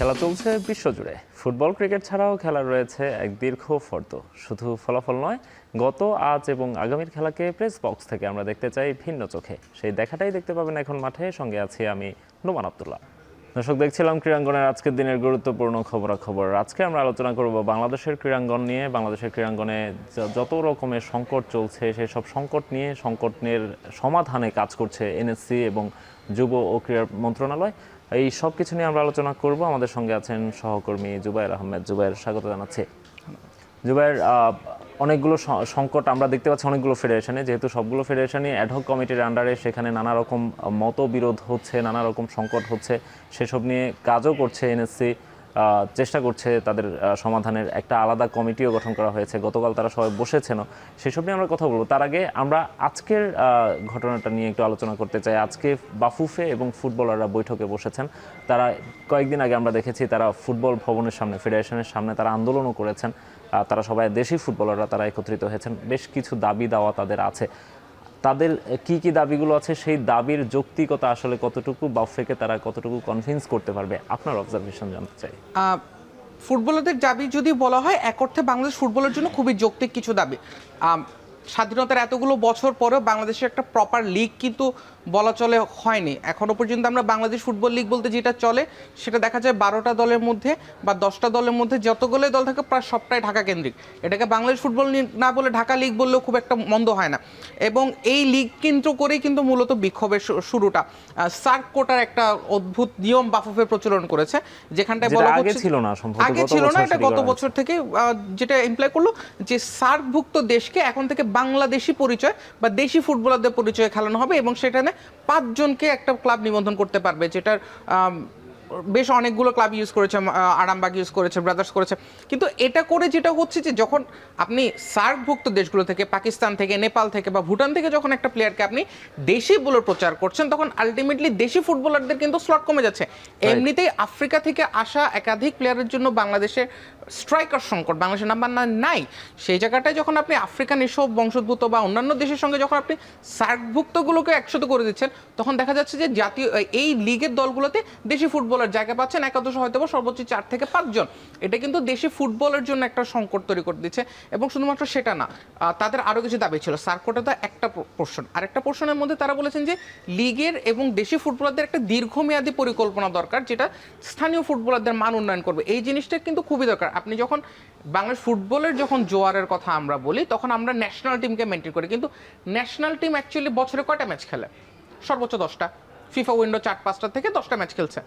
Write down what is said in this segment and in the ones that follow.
খেলা চলছে বিশ্বজুড়ে। ফুটবল ক্রিকেট ছাড়াও খেলা রয়েছে এক দীর্ঘ ফর্দ। শুধু ফলাফল নয়, গত আজ এবং আগামীর খেলাকে প্রেস বক্স থেকে আমরা দেখতে চাই ভিন্ন চোখে। সেই দেখাটাই দেখতে পাবেন এখন মাঠে। সঙ্গে আছি আমি নোমান আব্দুল্লাহ। দর্শক, দেখছিলাম ক্রীড়াঙ্গনের আজকের দিনের গুরুত্বপূর্ণ খবরাখবর। আজকে আমরা আলোচনা করব বাংলাদেশের ক্রীড়াঙ্গন নিয়ে। বাংলাদেশের ক্রীড়াঙ্গনে যত রকমের সংকট চলছে সেই সব সংকটের সমাধানে কাজ করছে এনএসসি এবং যুব ও ক্রীড়া মন্ত্রণালয়। এই সব কিছু নিয়ে আমরা আলোচনা করব। আমাদের সঙ্গে আছেন সহকর্মী জুবায়ের আহমেদ। জুবায়ের, স্বাগত জানাচ্ছি। জুবায়ের, অনেকগুলো সংকট আমরা দেখতে পাচ্ছি অনেকগুলো ফেডারেশনে, যেহেতু সবগুলো ফেডারেশনই অ্যাডহক কমিটির আন্ডারে, সেখানে নানা রকম মতবিরোধ হচ্ছে, নানা রকম সংকট হচ্ছে। সেসব নিয়ে কাজও করছে এনএসসি, চেষ্টা করছে তাদের সমাধানের। একটা আলাদা কমিটিও গঠন করা হয়েছে, গতকাল তারা সবাই বসেছেনও। সেসব নিয়ে আমরা কথা বলবো। তার আগে আমরা আজকের ঘটনাটা নিয়ে একটু আলোচনা করতে চাই। আজকে বাফুফে এবং ফুটবলাররা বৈঠকে বসেছেন। তারা কয়েকদিন আগে আমরা দেখেছি তারা ফুটবল ভবনের সামনে, ফেডারেশনের সামনে তারা আন্দোলনও করেছেন। তারা সবাই দেশি ফুটবলাররা তারা একত্রিত হয়েছেন। বেশ কিছু দাবি দাওয়া তাদের আছে। তাদের কি কি দাবিগুলো আছে, সেই দাবির যৌক্তিকতা আসলে কতটুকু, বাফুফেকে তারা কতটুকু কনভিন্স করতে পারবে, আপনার অবজারভেশন জানতে চাই। ফুটবলারদের দাবি যদি বলা হয়, এক অর্থে বাংলাদেশ ফুটবলের জন্য খুবই যৌক্তিক কিছু দাবি। স্বাধীনতার এতগুলো বছর পরেও বাংলাদেশের একটা প্রপার লিগ কিন্তু বলা চলে হয়নি এখনো পর্যন্ত। আমরা বাংলাদেশ ফুটবল লিগ বলতে যেটা চলে সেটা দেখা যায় 12টা দলের মধ্যে বা 10টা দলের মধ্যে যতগুলো দল থাকে প্রায় সবটাই ঢাকা কেন্দ্রিক। এটাকে বাংলাদেশ ফুটবল না বলে ঢাকা লিগ বললেও খুব একটা মন্দ হয় না। এবং এই লিগ কেন্দ্র করেই কিন্তু মূলত বিক্ষোভের শুরুটা। সার্ক কোটার একটা অদ্ভুত নিয়ম বাফুফে প্রচলন করেছে, যেখানটায় বলা হচ্ছে আগে ছিল না, এটা গত বছর থেকে যেটা ইমপ্লাই করলো যে সার্কভুক্ত দেশকে এখন থেকে বাংলাদেশি পরিচয় বা দেশি ফুটবলারদের পরিচয় খেলানো হবে, এবং সেখানে 5 জনকে একটা ক্লাব নিবন্ধন করতে পারবে, যেটার বেশ অনেকগুলো ক্লাব ইউজ করেছে, আরামবাগ ইউজ করেছে, ব্রাদার্স করেছে। কিন্তু এটা করে যেটা হচ্ছে যে যখন আপনি সার্কভুক্ত দেশগুলো থেকে, পাকিস্তান থেকে, নেপাল থেকে বা ভুটান থেকে যখন একটা প্লেয়ারকে আপনি দেশি বলে প্রচার করছেন, তখন আলটিমেটলি দেশি ফুটবলারদের কিন্তু স্লট কমে যাচ্ছে। এমনিতেই আফ্রিকা থেকে আসা একাধিক প্লেয়ারের জন্য বাংলাদেশের স্ট্রাইকার সংকট, বাংলাদেশের নাম্বার নাই। সেই জায়গাটায় যখন আপনি আফ্রিকান এসব বংশোদ্ভূত বা অন্যান্য দেশের সঙ্গে যখন আপনি সার্কভুক্তগুলোকে একসাথে করে দিচ্ছেন, তখন দেখা যাচ্ছে যে জাতীয় এই লিগের দলগুলোতে দেশি ফুটবলার জায়গা পাচ্ছেন একাদশ হয়তো সর্বোচ্চ 4 থেকে 5 জন। এটা কিন্তু দেশি ফুটবলের জন্য একটা সংকট তৈরি করে দিচ্ছে। এবং শুধুমাত্র সেটা না, তাদের আরও কিছু দাবি ছিল। সার্কোটা তো একটা পোর্শন, আরেকটা পোর্শনের মধ্যে তারা বলেছেন যে লিগের এবং দেশি ফুটবলারদের একটা দীর্ঘমেয়াদী পরিকল্পনা দরকার, যেটা স্থানীয় ফুটবলারদের মান উন্নয়ন করবে। এই জিনিসটা কিন্তু খুবই দরকার। আপনি যখন বাংলাদেশ ফুটবলের যখন জোয়ারের কথা আমরা বলি, তখন আমরা ন্যাশনাল টিমকে মেনটেন করি, কিন্তু ন্যাশনাল টিম অ্যাকচুয়ালি বছরে কয়টা ম্যাচ খেলে? সর্বোচ্চ 10টা। ফিফা উইন্ডো 4-5টা থেকে 10টা ম্যাচ খেলছে।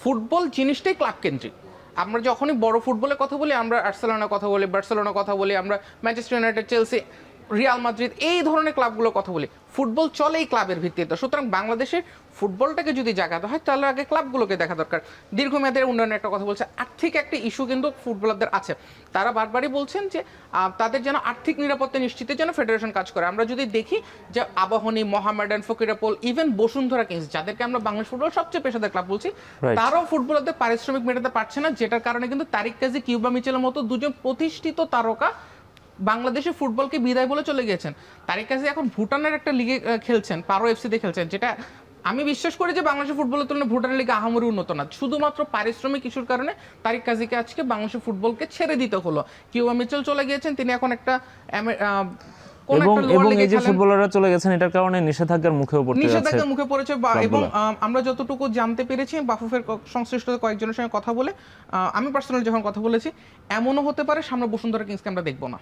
ফুটবল জিনিসটাই ক্লাব কেন্দ্রিক। আমরা যখনই বড় ফুটবলের কথা বলি, আমরা আর্সেলোনার কথা বলি, বার্সেলোনার কথা বলি, আমরা Manchester United, Chelsea, Real Madrid, এই ধরনের ক্লাবগুলোর কথা বলি। ফুটবল চলে এই ক্লাবের ভিত্তিতে। সুতরাং বাংলাদেশের ফুটবলটাকে যদি জাগাতে হয়, তাহলে আগে ক্লাবগুলোকে দেখা দরকার। দীর্ঘমেয়াদের উন্নয়নের একটা কথা বলছে। আর্থিক একটা ইস্যু কিন্তু ফুটবলারদের আছে। তারা বারবারই বলছেন যে তাদের যেন আর্থিক নিরাপত্তা নিশ্চিতের জন্য ফেডারেশন কাজ করে। আমরা যদি দেখি যে আবাহনী, মোহামেডান, ফকিরাপোল, ইভেন বসুন্ধরা কিংস, যাদেরকে আমরা বাংলাদেশ ফুটবল সবচেয়ে পেশাদার ক্লাব বলছি, তারাও ফুটবলারদের পারিশ্রমিক মেটাতে পারছে না, যেটার কারণে কিন্তু তারিক কাজী, কিউবা মিচেলের মতো দুজন প্রতিষ্ঠিত তারকা বাংলাদেশের ফুটবলকে বিদায় বলে চলে গিয়েছেন। তারিক কাজী এখন ভুটানের একটা লিগে খেলছেন, পারো এফসিতে খেলছেন, যেটা আমি বিশ্বাস করি যে বাংলাদেশের ফুটবলের তুলনায় ভুটানের লিগে আহামরি উন্নত না। শুধুমাত্র পারিশ্রমিক ইস্যুর কারণে তারিক কাজীকে আজকে বাংলাদেশের ফুটবলকে ছেড়ে দিতে হলো। কিউবা মিচেল চলে গিয়েছেন, তিনি এখন একটা এবং এই যে ফুটবলাররা চলে গেছেন, এটার কারণে নিষেধাজ্ঞার মুখে পড়েছে। এবং আমরা যতটুকু জানতে পেরেছি বাফুফের সংশ্লিষ্ট কয়েকজনের সঙ্গে কথা বলে, আমি পার্সোনালি যখন কথা বলেছি, এমনও হতে পারে সামনে বসুন্ধরা কিংসকে আমরা দেখবো না।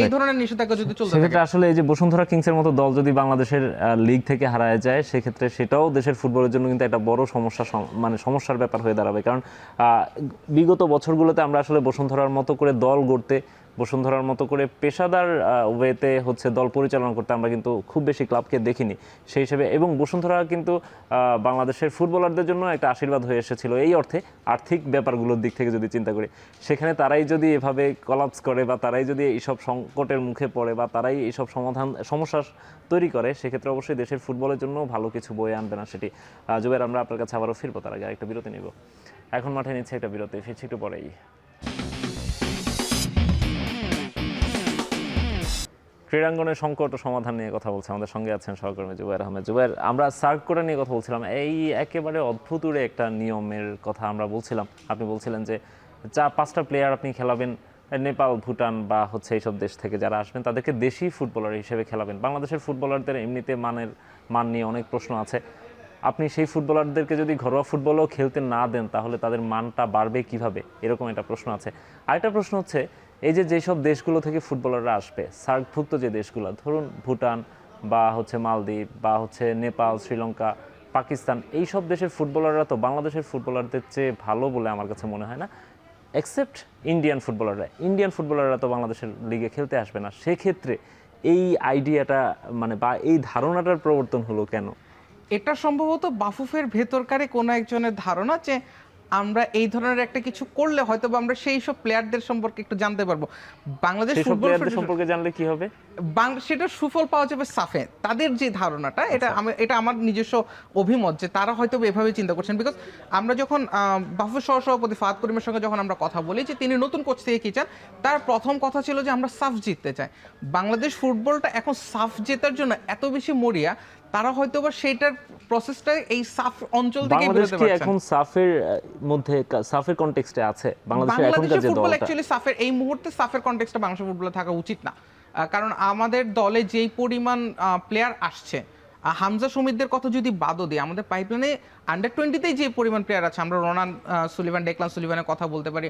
এই ধরনের নিষেধাজ্ঞা যদি চলতে থাকে, সেটা আসলে এই যে বসুন্ধরা কিংসের মতো দল যদি বাংলাদেশের লিগ থেকে হারায় যায়, সেক্ষেত্রে সেটাও দেশের ফুটবলের জন্য কিন্তু একটা বড় সমস্যার ব্যাপার হয়ে দাঁড়াবে। কারণ বিগত বছরগুলোতে আমরা আসলে বসুন্ধরার মতো করে দল গড়তে, বসুন্ধরার মতো করে পেশাদার ওয়েতে দল পরিচালনা করতে আমরা কিন্তু খুব বেশি ক্লাবকে দেখিনি সেই হিসেবে। এবং বসুন্ধরা কিন্তু বাংলাদেশের ফুটবলারদের জন্য একটা আশীর্বাদ হয়ে এসেছিল এই অর্থে, আর্থিক ব্যাপারগুলোর দিক থেকে যদি চিন্তা করি। সেখানে তারাই যদি এভাবে কলাপস করে, বা তারাই যদি এইসব সংকটের মুখে পড়ে, বা তারাই এইসব সমস্যা তৈরি করে, সেক্ষেত্রে অবশ্যই দেশের ফুটবলের জন্য ভালো কিছু বয়ে আনবে না সেটি। জুবায়ের, আমরা আপনার কাছে আবারও ফিরবো, তার আগে একটা বিরতি নিব। এখন মাঠে নিচ্ছে একটা বিরতি, ফিরছি একটু পরেই। ক্রীড়াঙ্গনের সংকট ও সমাধান নিয়ে কথা বলছে। আমাদের সঙ্গে আছেন সহকর্মী জুবায়ের আহমেদ। জুবায়ের, আমরা সার্ক কোটা নিয়ে কথা বলছিলাম। এই একেবারে অদ্ভুতুরে একটা নিয়মের কথা আমরা বলছিলাম। আপনি বলছিলেন যে 4-5টা প্লেয়ার আপনি খেলাবেন নেপাল, ভুটান বা হচ্ছে এইসব দেশ থেকে যারা আসবেন তাদেরকে দেশি ফুটবলার হিসেবে খেলাবেন। বাংলাদেশের ফুটবলারদের এমনিতে মান নিয়ে অনেক প্রশ্ন আছে। আপনি সেই ফুটবলারদেরকে যদি ঘরোয়া ফুটবলও খেলতে না দেন তাহলে তাদের মানটা বাড়বে কিভাবে, এরকম একটা প্রশ্ন আছে। আরেকটা প্রশ্ন হচ্ছে, এই যে যেসব দেশগুলো থেকে ফুটবলাররা আসবে, সার্কভুক্ত যে দেশগুলো, ধরুন ভুটান বা হচ্ছে মালদ্বীপ বা হচ্ছে নেপাল, শ্রীলঙ্কা, পাকিস্তান, এই সব দেশের ফুটবলাররা তো বাংলাদেশের ফুটবলারদের চেয়ে ভালো বলে আমার কাছে মনে হয় না। এক্সেপ্ট ইন্ডিয়ান ফুটবলাররা তো বাংলাদেশের লিগে খেলতে আসবে না। সেক্ষেত্রে এই আইডিয়াটা বা এই ধারণাটার প্রবর্তন হলো কেন? এটা সম্ভবত বাফুফের ভেতরকারে কোনো একজনের ধারণা যে আমরা এই ধরনের একটা কিছু করলে হয়তো আমরা সেই সব প্লেয়ারদের সম্পর্কে একটু জানতে পারবো। বাংলাদেশ সেই সব ফুটবল প্লেয়ারদের সম্পর্কে জানলে কি হবে? সেটা সুফল পাওয়া যাবে সাফে। তাদের যে ধারণাটা, এটা আমার নিজস্ব অভিমত যে তারা হয়তো এভাবে চিন্তা করছেন। বিকজ আমরা যখন বাফুফের সহসভাপতি ফাহাদ করিমের সঙ্গে যখন আমরা কথা বলি যে তিনি নতুন কোচ থেকে কি চান, তার প্রথম কথা ছিল যে আমরা সাফ জিততে চাই। বাংলাদেশ ফুটবলটা এখন সাফ জেতার জন্য এত বেশি মরিয়া, তারা হয়তো বা সেইটার প্রসেসটা এই সাফ অঞ্চল থেকে বাংলাদেশ কি এখন সাফের মধ্যে, সাফের কনটেক্সটে আছে? বাংলাদেশের ফুটবল অ্যাকচুয়ালি সাফের এই মুহূর্তে সাফের কনটেক্সটে বাংলাদেশের ফুটবলে থাকা উচিত না। কারণ আমাদের দলে যেই পরিমাণ প্লেয়ার আসছে, হামজা সুমিতদের কথা যদি বাদও দিই, আমাদের পাইপলাইনে আন্ডার-20তেই যে পরিমাণ প্লেয়ার আছে, আমরা রোনান সুলিভান, ডেকলান সুলিভানের কথা বলতে পারি,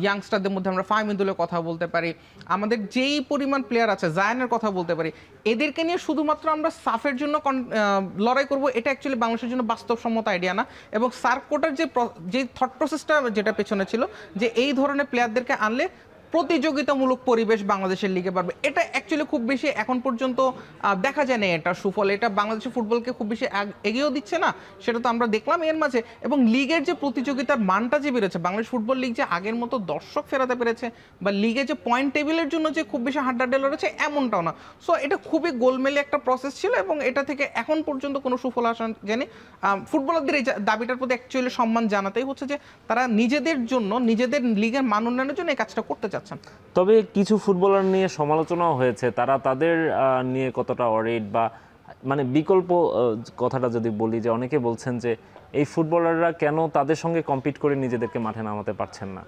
ইয়াংস্টারদের মধ্যে আমরা ফাহমিদুলের কথা বলতে পারি, আমাদের যেই পরিমাণ প্লেয়ার আছে, জায়ানের কথা বলতে পারি, এদেরকে নিয়ে শুধুমাত্র আমরা সাফের জন্য লড়াই করব, এটা অ্যাকচুয়ালি বাংলাদেশের জন্য বাস্তবসম্মত আইডিয়া না। এবং সার্ক কোটার যে থট প্রসেসটা যেটা পেছনে ছিল, যে এই ধরনের প্লেয়ারদেরকে আনলে প্রতিযোগিতামূলক পরিবেশ বাংলাদেশের লিগে পারবে, এটা অ্যাকচুয়ালি খুব বেশি এখন পর্যন্ত দেখা যায় না এটা সুফল। এটা বাংলাদেশের ফুটবলকে খুব বেশি এগিয়েও দিচ্ছে না, সেটা তো আমরা দেখলাম এর মাঝে। এবং লিগের যে প্রতিযোগিতার মানটা যে বেড়েছে, বাংলাদেশ ফুটবল লিগ যে আগের মতো দর্শক ফেরাতে পেরেছে বা লিগে যে পয়েন্ট টেবিলের জন্য যে খুব বেশি হাড্ডাড্ডি লড়েছে এমনটাও না। সো এটা খুবই গোলমেলে একটা প্রসেস ছিল এবং এটা থেকে এখন পর্যন্ত কোনো সুফল আসা জানি। ফুটবলারদের এই দাবিটার প্রতি অ্যাকচুয়ালি সম্মান জানাতেই হচ্ছে যে তারা নিজেদের জন্য, নিজেদের লিগের মান উন্নয়নের জন্য এই কাজটা করতে চাচ্ছেন। তবে কিছু ফুটবলার নিয়ে সমালোচনাও হয়েছে, তারা তাদের নিয়ে কতটা অরিড বা বিকল্প কথাটা যদি বলি, যে অনেকে বলছেন যে এই ফুটবলাররা কেন তাদের সঙ্গে কম্পিট করে নিজেদেরকে মাঠে নামাতে পারছেন না।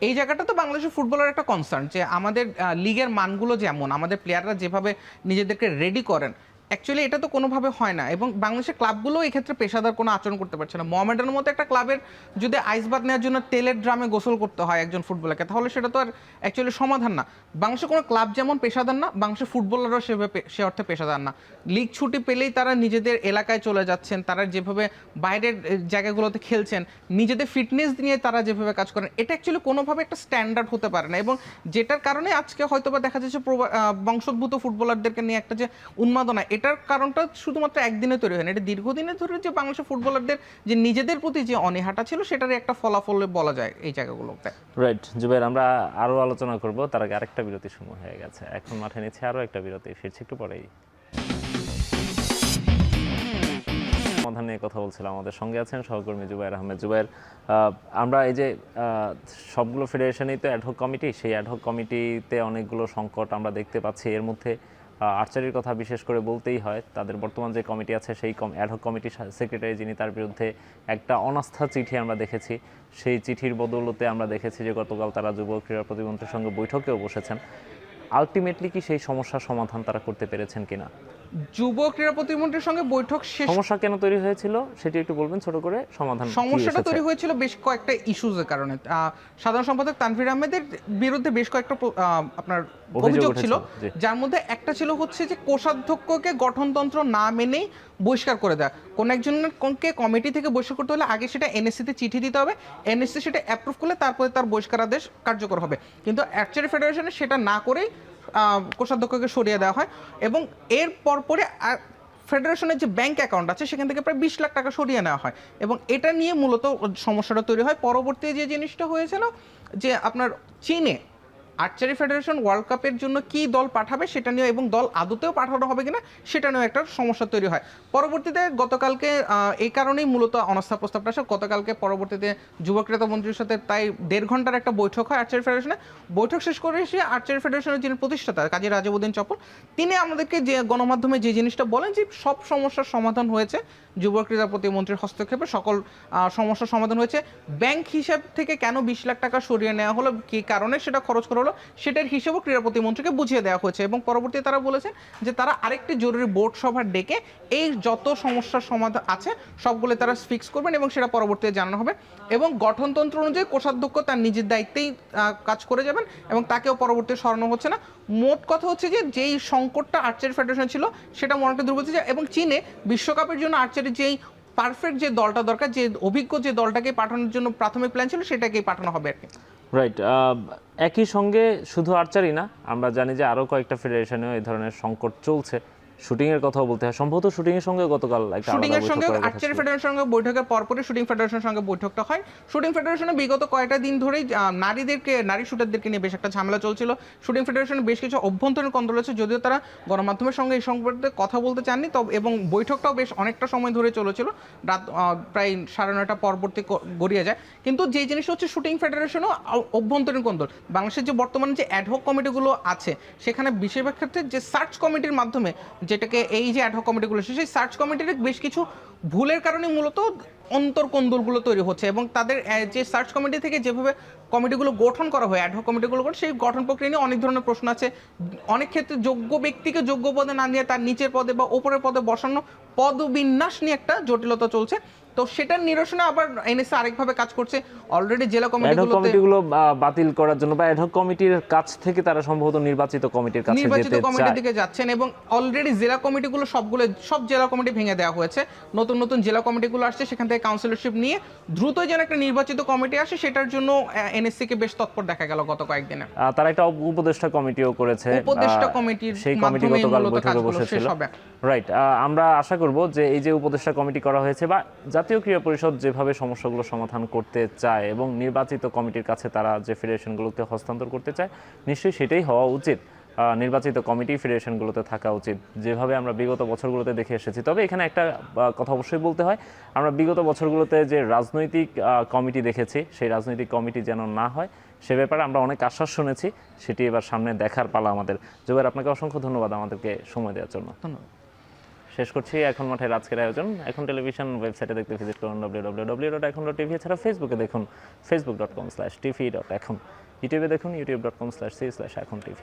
এই জায়গাটা তো বাংলাদেশের ফুটবলের একটা কনসার্ন যে আমাদের লিগের মানগুলো যেমন, আমাদের প্লেয়াররা যেভাবে নিজেদেরকে রেডি করেন, অ্যাকচুয়ালি এটা তো কোনোভাবে হয় না। এবং বাংলাদেশের ক্লাবগুলো এই ক্ষেত্রে পেশাদার কোনো আচরণ করতে পারছে না। মোহামেডানের মতো একটা ক্লাবের যদি আইসবাদ নেওয়ার জন্য তেলের ড্রামে গোসল করতে হয় একজন ফুটবলারকে, তাহলে সেটা তো আর অ্যাকচুয়ালি সমাধান না। বাংলাদেশের কোনো ক্লাব যেমন পেশাদার না, বাংলাদেশের ফুটবলাররাও সেভাবে সে অর্থে পেশাদার না। লিগ ছুটি পেলেই তারা নিজেদের এলাকায় চলে যাচ্ছেন, তারা যেভাবে বাইরের জায়গাগুলোতে খেলছেন, নিজেদের ফিটনেস নিয়ে তারা যেভাবে কাজ করেন, এটা অ্যাকচুয়ালি কোনোভাবে একটা স্ট্যান্ডার্ড হতে পারে না। এবং যেটার কারণে আজকে হয়তো বা দেখা যাচ্ছে বংশোদ্ভূত ফুটবলারদেরকে নিয়ে একটা যে উন্মাদনা, এটার কারণটা শুধুমাত্র একদিনে তৈরি হয় না, এটা দীর্ঘদিনে ধরে যে বাংলাদেশের ফুটবলারদের যে নিজেদের প্রতি যে অনীহাটা ছিল, সেটারই একটা ফলাফল বলা যায় এই জায়গাগুলোতে। রাইট জুবায়ের, আমরা আরো আলোচনা করব, তার আগে আরেকটা বিরতি সময় হয়ে গেছে। এখন মাঠে নিচ্ছে আরো একটা বিরতি, ফিরছি একটু পরেই। সমাধান নিয়ে কথা বলছিলাম, আমাদের সঙ্গে আছেন সহকর্মী জুবায়ের আহমেদ। জুবায়ের, আমরা এই যে সবগুলো ফেডারেশনেই তো অ্যাডহক কমিটি, সেই অ্যাডহক কমিটিতে অনেকগুলো সংকট আমরা দেখতে পাচ্ছি। এর মধ্যে আর্চারির কথা বিশেষ করে বলতেই হয়। তাদের বর্তমান যে কমিটি আছে, সেই অ্যাডহক কমিটির সেক্রেটারি যিনি, তার বিরুদ্ধে একটা অনাস্থা চিঠি আমরা দেখেছি। সেই চিঠির বদৌলতে আমরা দেখেছি যে গতকাল তারা যুব ক্রীড়া প্রতিমন্ত্রীর সঙ্গে বৈঠকেও বসেছেন। আলটিমেটলি কি সেই সমস্যার সমাধান তারা করতে পেরেছেন কিনা? যুব ক্রীড়া প্রতিমন্ত্রীর সঙ্গে বৈঠক শেষ, সমস্যা কেন তৈরি হয়েছিল সেটি একটু বলবেন ছোট করে, সমাধান? সমস্যাটা তৈরি হয়েছিল বেশ কয়েকটা ইস্যুজের কারণে। সাধারণ সম্পাদক তানভীর আহমেদের বিরুদ্ধে বেশ কয়েকটা আপনার অভিযোগ ছিল, যার মধ্যে একটা ছিল হচ্ছে যে কোষাধ্যক্ষকে গঠনতন্ত্র না মেনেই বহিষ্কার করে দেয়। কোন একজনকে কমিটি থেকে বহিষ্কার করতে হলে আগে সেটা এনএসসিতে চিঠি দিতে হবে, এনএসসি সেটা অ্যাপ্রুভ করলে তারপরে তার বহিষ্কার আদেশ কার্যকর হবে। কিন্তু আর্চারি ফেডারেশনে সেটা না করেই কোষাধ্যক্ষকে সরিয়ে দেওয়া হয় এবং এর পরপরে ফেডারেশনের যে ব্যাংক অ্যাকাউন্ট আছে সেখান থেকে প্রায় 20 লাখ টাকা সরিয়ে নেওয়া হয় এবং এটা নিয়ে মূলত সমস্যাটা তৈরি হয়। পরবর্তী যে জিনিসটা হয়েছিল যে আপনার চীনে আর্চারি ফেডারেশন ওয়ার্ল্ড কাপের জন্য কি দল পাঠাবে সেটা নিয়ে এবং দল আদতেও পাঠানো হবে কিনা সেটা নিয়েও একটা সমস্যা তৈরি হয়। পরবর্তীতে গতকালকে এই কারণেই মূলত অনাস্থা প্রস্তাবটা আসে। গতকালকে পরবর্তীতে যুব ক্রীড়া মন্ত্রীর সাথে প্রায় 1.5 ঘন্টার একটা বৈঠক হয় আর্চারি ফেডারেশনে। বৈঠক শেষ করে এসে আর্চারি ফেডারেশনের যিনি প্রতিষ্ঠাতা কাজী রাজউদ্দিন চপল, তিনি আমাদেরকে যে গণমাধ্যমে যে জিনিসটা বলেন যে সব সমস্যার সমাধান হয়েছে যুব ক্রীড়া প্রতিমন্ত্রীর হস্তক্ষেপে, সকল সমস্যার সমাধান হয়েছে। ব্যাংক হিসাব থেকে কেন 20 লাখ টাকা সরিয়ে নেওয়া হলো, কী কারণে সেটা খরচ করা হলো, সেটার হিসেবেও ক্রীড়া প্রতিমন্ত্রীকে বুঝিয়ে দেওয়া হয়েছে। এবং পরবর্তীতে তারা বলেছেন যে তারা আরেকটি জরুরি বোর্ড সভা ডেকে এই যত সমস্যার সমাধান আছে সবগুলো তারা ফিক্স করবেন এবং সেটা পরবর্তীতে জানানো হবে। এবং গঠনতন্ত্র অনুযায়ী কোষাধ্যক্ষ তার নিজের দায়িত্বেই কাজ করে যাবেন এবং তাকেও পরবর্তীতে সরানো হচ্ছে না। মোট কথা হচ্ছে যে যেই সংকটটা আর্চারি ফেডারেশন ছিল সেটা অনেকটা দূর হচ্ছে। এবং চীনে বিশ্বকাপের জন্য আর্চারি যেই পারফেক্ট যে দলটা দরকার, যে অভিজ্ঞ যে দলটাকে পাঠানোর জন্য প্রাথমিক প্ল্যান ছিল সেটাকেই পাঠানো হবে আর কি। রাইট। একই সঙ্গে শুধু আর্চারি না, আমরা জানি যে আরও কয়েকটা ফেডারেশনেও এই ধরনের সংকট চলছে। শুটিং এর কথাও বলতে হয়, সম্ভবত শুটিং এর সঙ্গে গতকাল একটা শুটিং আলাদা এর বৈঠক সঙ্গে করার কথা আর্চারি ছিল। ফেডারেশনের সঙ্গে বৈঠকের পরপরই শুটিং ফেডারেশনের সঙ্গে বৈঠকটা হয়। শুটিং ফেডারেশনে বিগত কয়েকটা দিন ধরেই নারী শুটারদেরকে নিয়ে বেশ একটা ঝামেলা চলছিল। শুটিং ফেডারেশনে বেশ কিছু অভ্যন্তরীণ কন্দল আছে, যদিও তারা গণমাধ্যমের সঙ্গে এই সম্পর্কে কথা বলতে চাননি। তবে এবং বৈঠকটাও বেশ অনেকটা সময় ধরে চলেছিল, রাত প্রায় 9:30 পরবর্তী গড়িয়ে যায়। কিন্তু যে জিনিসটা হচ্ছে শুটিং ফেডারেশনও অভ্যন্তরীণ কন্দল। বাংলাদেশের যে বর্তমানে যে অ্যাডহক কমিটিগুলো আছে সেখানে বেশিরভাগ ক্ষেত্রে যে সার্চ কমিটির মাধ্যমে, যেটাকে এই যে অ্যাডহক কমিটিগুলো সেই সার্চ কমিটির বেশ কিছু ভুলের কারণে মূলত অন্তর্কন্দলগুলো তৈরি হচ্ছে। এবং তাদের যে সার্চ কমিটি থেকে যেভাবে কমিটিগুলো গঠন করা হয়, অ্যাডহক কমিটিগুলো সেই গঠন প্রক্রিয়া নিয়ে অনেক ধরনের প্রশ্ন আছে। অনেক ক্ষেত্রে যোগ্য ব্যক্তিকে যোগ্য পদে না নিয়ে তার নিচের পদে বা ওপরের পদে বসানো পদবিন্যাস নিয়ে একটা জটিলতা চলছে। তো সেটার নিরসনে আবার এনএসএ আরেকভাবে কাজ করছে। অলরেডি জেলা কমিটিগুলো বাতিল করার জন্য বা অ্যাডহক কমিটির কাছ থেকে তারা সম্ভবত নির্বাচিত কমিটির কাছে কমিটির দিকে যাচ্ছেন এবং অলরেডি জেলা কমিটিগুলো সব জেলা কমিটি ভেঙে দেওয়া হয়েছে। নতুন নতুন জেলা কমিটিগুলো আসছে, সেখান থেকে কাউন্সিলরশিপ নিয়ে দ্রুত যেন একটা নির্বাচিত কমিটি আসে সেটার জন্য এনএসসি কে বেশ তৎপর দেখা গেল গত কয়েকদিনে। তারা একটা উপদেষ্টা কমিটিও করেছে, উপদেষ্টা কমিটির সেই কমিটি গতকাল বৈঠকে বসেছিল। রাইট। আমরা আশা করব যে এই যে উপদেষ্টা কমিটি করা হয়েছে বা জাতীয় ক্রীড়া পরিষদ যেভাবে সমস্যাগুলো সমাধান করতে চায় এবং নির্বাচিত কমিটির কাছে তারা যে ফেডারেশনগুলোকে হস্তান্তর করতে চায়, নিশ্চয়ই সেটাই হওয়া উচিত। নির্বাচিত কমিটি ফেডারেশনগুলোতে থাকা উচিত, যেভাবে আমরা বিগত বছরগুলোতে দেখে এসেছি। তবে এখানে একটা কথা অবশ্যই বলতে হয়, আমরা বিগত বছরগুলোতে যে রাজনৈতিক কমিটি দেখেছি সেই রাজনৈতিক কমিটি যেন না হয় সে ব্যাপারে আমরা অনেক আশ্বাস শুনেছি, সেটি এবার সামনে দেখার পালা আমাদের। জুবায়ের, আপনাকে অসংখ্য ধন্যবাদ আমাদেরকে সময় দেওয়ার জন্য। ধন্যবাদ। শেষ করছি এখন মাঠের আজকের আয়োজন। এখন টেলিভিশন ওয়েবসাইটে দেখতে ভিজিট করুন www.ekhon.tv, এছাড়া ফেসবুকে দেখুন facebook.com/tv.ekhon, ইউটিউবে দেখুন youtube.com/c/ekhon tv।